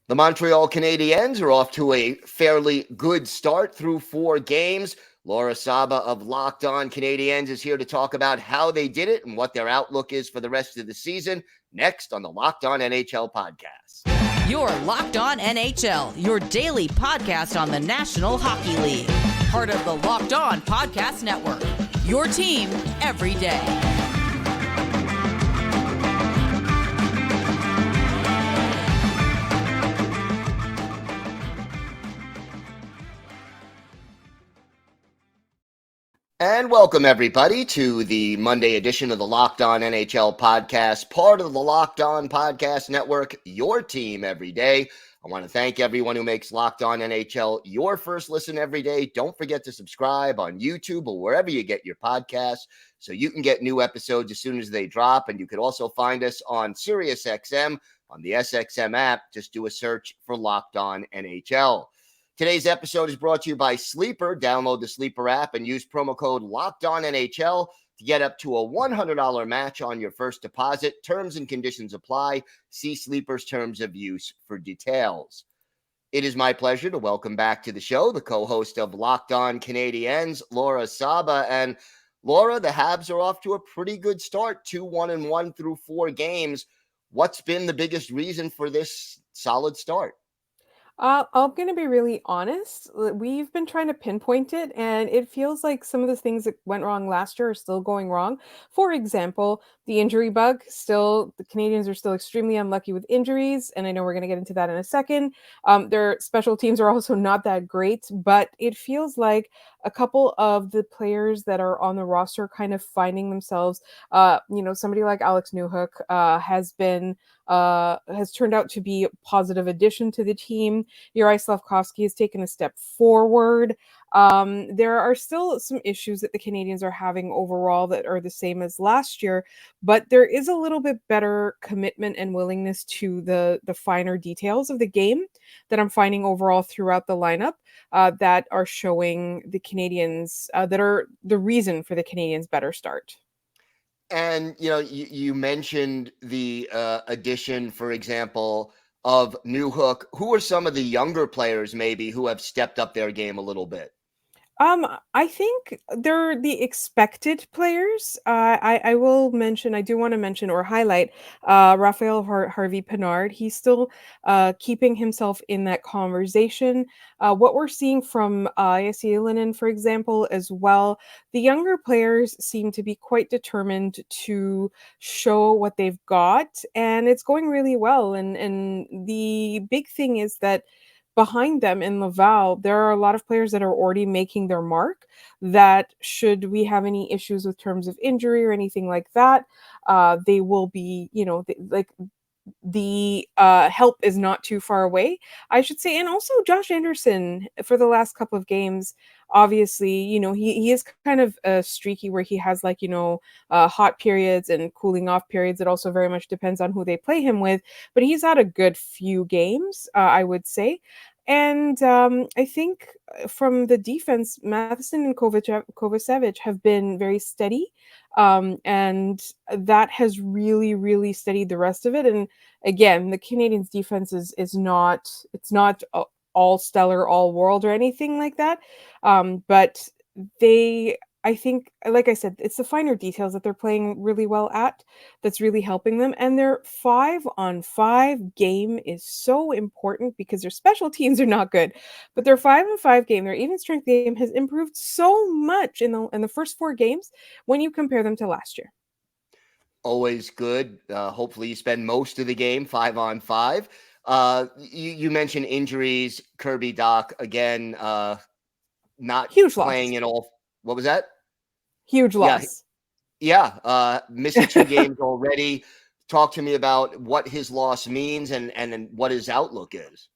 The Montreal Canadiens are off to a fairly good start through 4 games. Laura Saba of Locked On Canadiens is here to talk about how they did it and what their outlook is for the rest of the season. Next on the Locked On NHL Podcast. You're Locked On NHL, your daily podcast on the National Hockey League. Part of the Locked On Podcast Network, your team every day. And welcome, everybody, to the Monday edition of the Locked On NHL Podcast, part of the Locked On Podcast Network, your team every day. I want to thank everyone who makes Locked On NHL your first listen every day. Don't forget to subscribe on YouTube or wherever you get your podcasts so you can get new episodes as soon as they drop. And you can also find us on SiriusXM on the SXM app. Just do a search for Locked On NHL. Today's episode is brought to you by Sleeper. Download the Sleeper app and use promo code LOCKEDONNHL to get up to a $100 match on your first deposit. Terms and conditions apply. See Sleeper's terms of use for details. It is my pleasure to welcome back to the show the co-host of Locked On Canadiens, Laura Saba. And Laura, the Habs are off to a pretty good start, 2-1-1 through 4 games. What's been the biggest reason for this solid start? I'm going to be really honest. We've been trying to pinpoint it, and it feels like some of the things that went wrong last year are still going wrong. For example, the injury bug. The Canadiens are still extremely unlucky with injuries, and I know we're going to get into that in a second. Their special teams are also not that great, but it feels like a couple of the players that are on the roster kind of finding themselves. Somebody like Alex Newhook has turned out to be a positive addition to the team. Jase Medical has taken a step forward. There are still some issues that the Canadiens are having overall that are the same as last year, but there is a little bit better commitment and willingness to the finer details of the game that I'm finding overall throughout the lineup that are showing the Canadiens that are the reason for the Canadiens' better start. And, you mentioned the addition, for example, of Newhook. Who are some of the younger players maybe who have stepped up their game a little bit? I think they're the expected players. I will mention, I do want to mention or highlight Raphael Harvey Pinard. He's still keeping himself in that conversation. What we're seeing from Jesse Linen, for example, as well, the younger players seem to be quite determined to show what they've got, and it's going really well. And the big thing is that behind them in Laval, there are a lot of players that are already making their mark, that should we have any issues with terms of injury or anything like that, they will be, the help is not too far away, I should say. And also Josh Anderson for the last couple of games, obviously, he is kind of streaky where he has hot periods and cooling off periods. It also very much depends on who they play him with, but he's had a good few games, I would say. And I think from the defense, Matheson and Kovacevic have been very steady. And that has really, really steadied the rest of it. And again, the Canadiens defense is not all stellar, all world or anything like that. But I think, like I said, it's the finer details that they're playing really well at that's really helping them. And their 5-on-5 game is so important because their special teams are not good, but their 5-on-5 game, their even strength game has improved so much in the first 4 games when you compare them to last year. Always good. Hopefully you spend most of the game 5-on-5. You mentioned injuries. Kirby Dach again, not huge playing loss. in all. What was that? Huge loss. Yeah. Missing 2 games already. Talk to me about what his loss means and what his outlook is.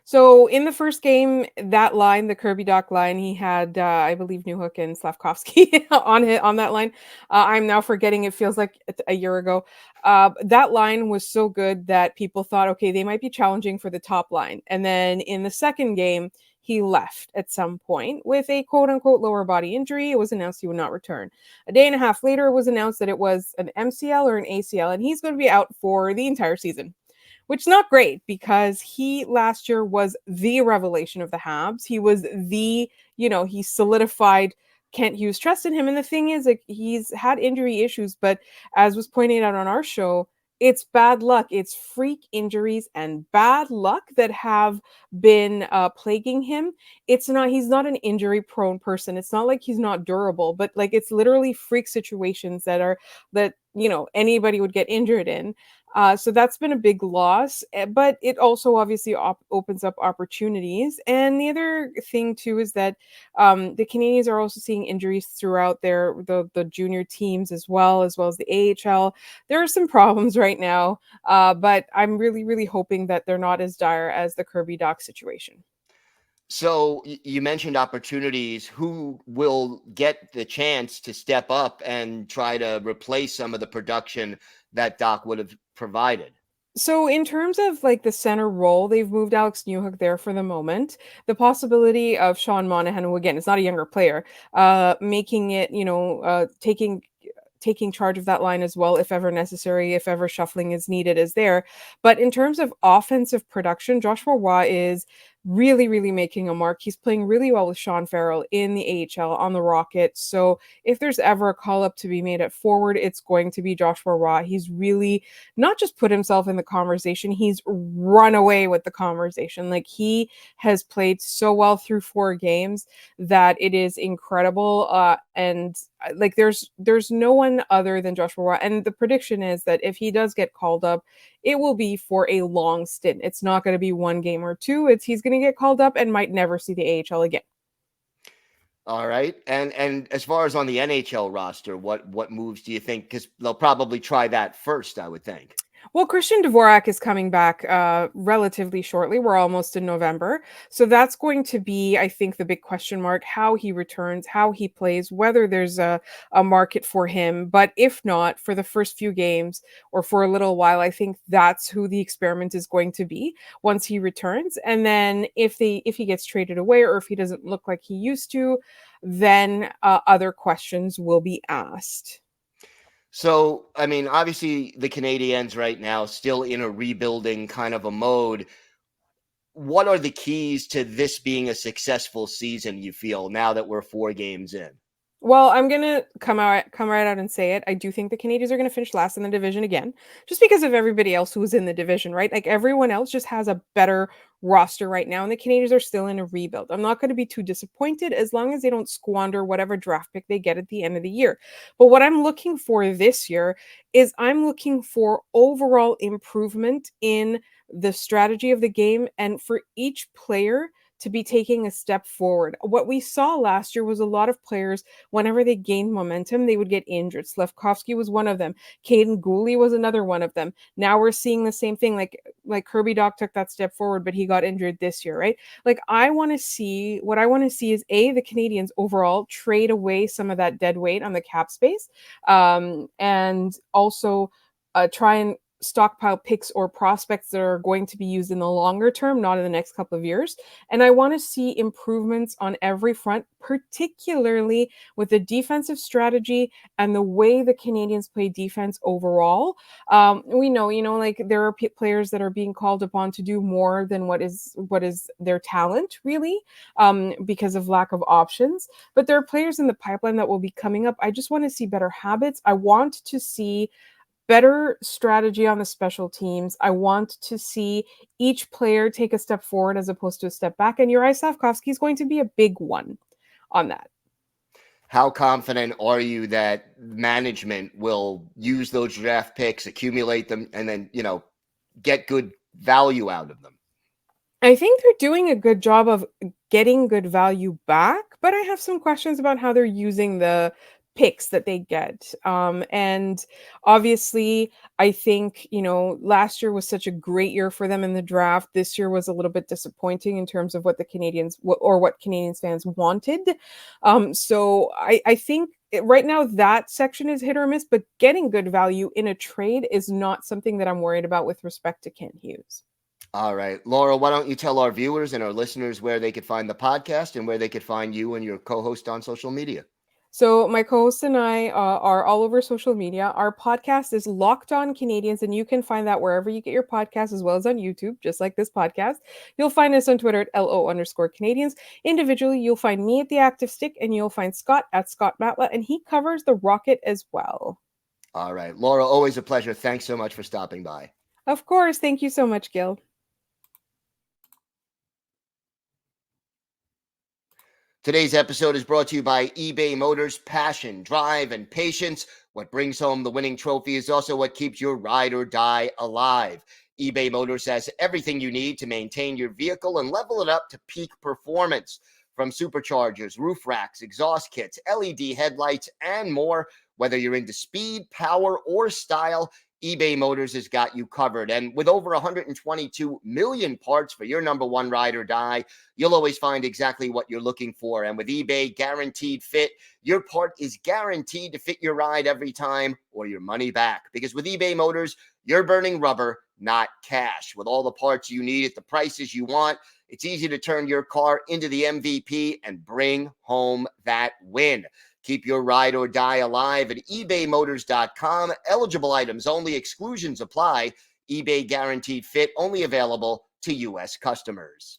So in the first game, that line, the Kirby Dach line, he had, I believe, Newhook and Slavkovsky on that line. I'm now forgetting. It feels like a year ago. That line was so good that people thought, okay, they might be challenging for the top line. And then in the second game, he left at some point with a quote-unquote lower body injury. It was announced he would not return. A day and a half later, it was announced that it was an MCL or an ACL, and he's going to be out for the entire season, which is not great because he last year was the revelation of the Habs. He was he solidified Kent Hughes' trust in him. And the thing is, like, he's had injury issues, but as was pointed out on our show, it's bad luck. It's freak injuries and bad luck that have been plaguing him. He's not an injury prone person. It's not like he's not durable, but like it's literally freak situations that anybody would get injured in. So that's been a big loss, but it also obviously opens up opportunities. And the other thing too is that the Canadiens are also seeing injuries throughout the junior teams as well as the AHL. There are some problems right now, but I'm really, really hoping that they're not as dire as the Kirby Dach situation. So you mentioned opportunities. Who will get the chance to step up and try to replace some of the production that Dach would have provided? So in terms of like the center role, they've moved Alex Newhook there for the moment. The possibility of Sean Monahan, who again is not a younger player, making it, taking charge of that line as well, if ever necessary, if ever shuffling is needed, is there. But in terms of offensive production, Joshua Roy is really, really making a mark. He's playing really well with Sean Farrell in the AHL on the Rocket. So if there's ever a call up to be made at forward, it's going to be Joshua Roy. He's really not just put himself in the conversation, he's run away with the conversation. Like, he has played so well through 4 games that it is incredible. And like there's no one other than Joshua Roy. And the prediction is that if he does get called up, it will be for a long stint. It's not going to be 1 game or 2. He's going to get called up and might never see the AHL again. All right. And as far as on the NHL roster, what moves do you think? Because they'll probably try that first, I would think. Well, Christian Dvorak is coming back relatively shortly. We're almost in November. So that's going to be, I think, the big question mark, how he returns, how he plays, whether there's a market for him. But if not, for the first few games or for a little while, I think that's who the experiment is going to be once he returns. And then if he gets traded away or if he doesn't look like he used to, then other questions will be asked. So, I mean, obviously the Canadiens right now still in a rebuilding kind of a mode. What are the keys to this being a successful season, you feel, now that we're 4 games in? Well, I'm gonna come right out and say it. I do think the Canadiens are gonna finish last in the division again, just because of everybody else who's in the division, right? Like, everyone else just has a better roster right now, and the Canadiens are still in a rebuild. I'm not gonna be too disappointed as long as they don't squander whatever draft pick they get at the end of the year. But what I'm looking for this year is I'm looking for overall improvement in the strategy of the game and for each player to be taking a step forward. What we saw last year was a lot of players, whenever they gained momentum, they would get injured. Slafkovsky was one of them. Caden Gooley was another one of them. Now we're seeing the same thing. Like Kirby Dach took that step forward, but he got injured this year, right? Like, what I want to see is the Canadiens overall trade away some of that dead weight on the cap space, and also try and stockpile picks or prospects that are going to be used in the longer term, not in the next couple of years. And I want to see improvements on every front, particularly with the defensive strategy and the way the Canadiens play defense overall. We know, like, there are players that are being called upon to do more than what is their talent, really, because of lack of options. But there are players in the pipeline that will be coming up. I just want to see better habits. I want to see better strategy on the special teams. I want to see each player take a step forward as opposed to a step back. And Juraj Slafkovsky is going to be a big one on that. How confident are you that management will use those draft picks, accumulate them, and then, get good value out of them? I think they're doing a good job of getting good value back, but I have some questions about how they're using the picks that they get. And obviously, I think, last year was such a great year for them in the draft. This year was a little bit disappointing in terms of what the Canadiens what Canadiens fans wanted. So I think right now that section is hit or miss, but getting good value in a trade is not something that I'm worried about with respect to Kent Hughes. All right, Laura, why don't you tell our viewers and our listeners where they could find the podcast and where they could find you and your co-host on social media? So my co-host and I are all over social media. Our podcast is Locked On Canadians, and you can find that wherever you get your podcasts, as well as on YouTube, just like this podcast. You'll find us on Twitter at LO_Canadians. Individually, you'll find me at The Active Stick, and you'll find Scott at Scott Matla, and he covers the Rocket as well. All right, Laura, always a pleasure. Thanks so much for stopping by. Of course. Thank you so much, Gil. Today's episode is brought to you by eBay Motors. Passion, drive, and patience. What brings home the winning trophy is also what keeps your ride or die alive. eBay Motors has everything you need to maintain your vehicle and level it up to peak performance. From superchargers, roof racks, exhaust kits, LED headlights, and more. Whether you're into speed, power, or style, eBay Motors has got you covered. And with over 122 million parts for your number one ride or die, you'll always find exactly what you're looking for. And with eBay Guaranteed Fit, your part is guaranteed to fit your ride every time or your money back. Because with eBay Motors, you're burning rubber, not cash. With all the parts you need at the prices you want, it's easy to turn your car into the MVP and bring home that win. Keep your ride or die alive at ebaymotors.com. Eligible items only. Exclusions apply. eBay Guaranteed Fit only available to U.S. customers.